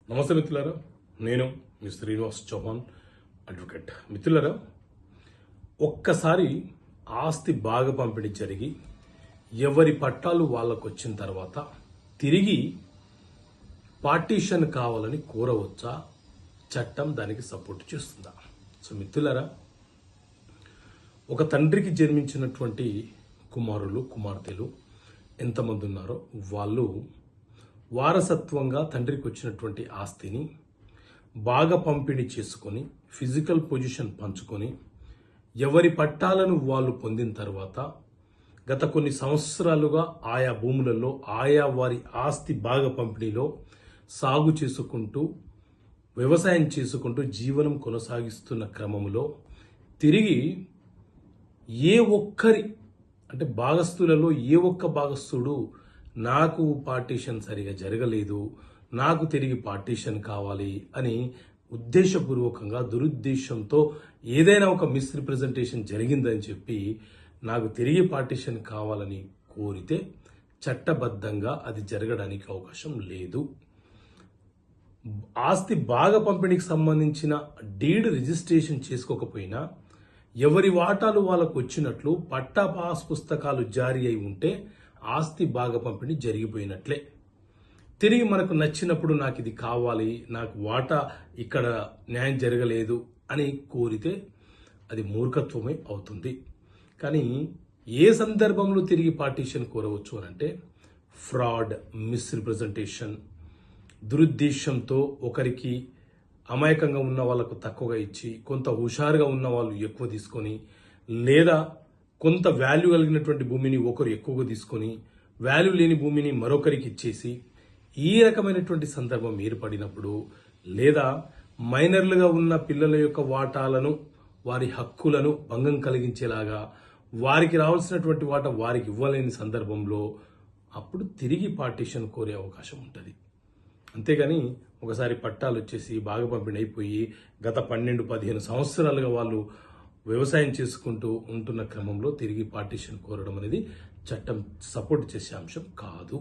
నమస్తే మిత్రులారా, నేను మీ శ్రీనివాస్ చౌహాన్ అడ్వకేట్. మిత్రులారా, ఒక్కసారి ఆస్తి బాగా పంపిణీ జరిగి ఎవరి పట్టాలు వాళ్ళకు వచ్చిన తర్వాత తిరిగి పార్టీషన్ కావాలని కోరవచ్చా? చట్టం దానికి సపోర్ట్ చేస్తుందా? సో మిత్రులారా, ఒక తండ్రికి జన్మించినటువంటి కుమారులు కుమార్తెలు ఎంతమంది ఉన్నారో వాళ్ళు వారసత్వంగా తండ్రికి వచ్చినటువంటి ఆస్తిని బాగా పంపిణీ చేసుకొని ఫిజికల్ పొజిషన్ పంచుకొని ఎవరి పట్టాలను వాళ్ళు పొందిన తర్వాత గత కొన్ని సంవత్సరాలుగా ఆయా భూములలో ఆయా వారి ఆస్తి బాగా పంపిణీలో సాగు చేసుకుంటూ వ్యవసాయం చేసుకుంటూ జీవనం కొనసాగిస్తున్న క్రమంలో తిరిగి ఏ ఒక్కరి అంటే భాగస్థులలో ఏ ఒక్క భాగస్థుడు నాకు పార్టీషన్ సరిగా జరగలేదు, నాకు తిరిగి పార్టీషన్ కావాలి అని ఉద్దేశపూర్వకంగా దురుద్దేశంతో ఏదైనా ఒక మిస్రిప్రజెంటేషన్ జరిగిందని చెప్పి నాకు తిరిగి పార్టీషన్ కావాలని కోరితే చట్టబద్ధంగా అది జరగడానికి అవకాశం లేదు. ఆస్తి బాగా పంపిణీకి సంబంధించిన డీడ్ రిజిస్ట్రేషన్ చేసుకోకపోయినా ఎవరి వాటాలు వాళ్ళకు వచ్చినట్లు పట్టా పాస్ పుస్తకాలు జారీ అయి ఉంటే ఆస్తి బాగా పంపిణీ జరిగిపోయినట్లే. తిరిగి మనకు నచ్చినప్పుడు నాకు ఇది కావాలి, నాకు వాటా ఇక్కడ న్యాయం జరగలేదు అని కోరితే అది మూర్ఖత్వమే అవుతుంది. కానీ ఏ సందర్భంలో తిరిగి పార్టీషన్ కోరవచ్చు అని అంటే ఫ్రాడ్, మిస్రిప్రజెంటేషన్, దురుద్దేశంతో ఒకరికి అమాయకంగా ఉన్న వాళ్ళకు తక్కువగా ఇచ్చి కొంత హుషారుగా ఉన్న వాళ్ళు ఎక్కువ తీసుకొని, లేదా కొంత వాల్యూ కలిగినటువంటి భూమిని ఒకరు ఎక్కువగా తీసుకొని వాల్యూ లేని భూమిని మరొకరికి ఇచ్చేసి ఈ రకమైనటువంటి సందర్భం ఏర్పడినప్పుడు, లేదా మైనర్లుగా ఉన్న పిల్లల యొక్క వాటాలను వారి హక్కులను భంగం కలిగించేలాగా వారికి రావాల్సినటువంటి వాటా వారికి ఇవ్వలేని సందర్భంలో అప్పుడు తిరిగి పార్టీషన్ కోరే అవకాశం ఉంటుంది. అంతేగాని ఒకసారి పట్టాలు వచ్చేసి బాగా పంపిణీ అయిపోయి గత 12-15 సంవత్సరాలుగా వాళ్ళు వ్యవసాయం చేసుకుంటూ ఉంటున్న క్రమంలో తిరిగి పార్టీషన్ కోరడం అనేది చట్టం సపోర్ట్ చేసే అంశం కాదు.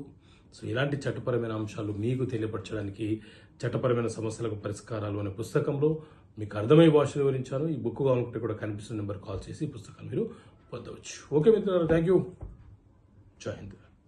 సో ఇలాంటి చట్టపరమైన అంశాలు మీకు తెలియపరచడానికి చట్టపరమైన సమస్యలకు పరిష్కారాలు అనే పుస్తకంలో మీకు అర్థమయ్యే భాషలో వివరించాను. ఈ బుక్ కావాలంటే కూడా కనిపిస్తున్న నెంబర్ కాల్ చేసి ఈ పుస్తకాన్ని మీరు పొందవచ్చు. ఓకే మిత్రులారా, థ్యాంక్ యూ. జై హింద్.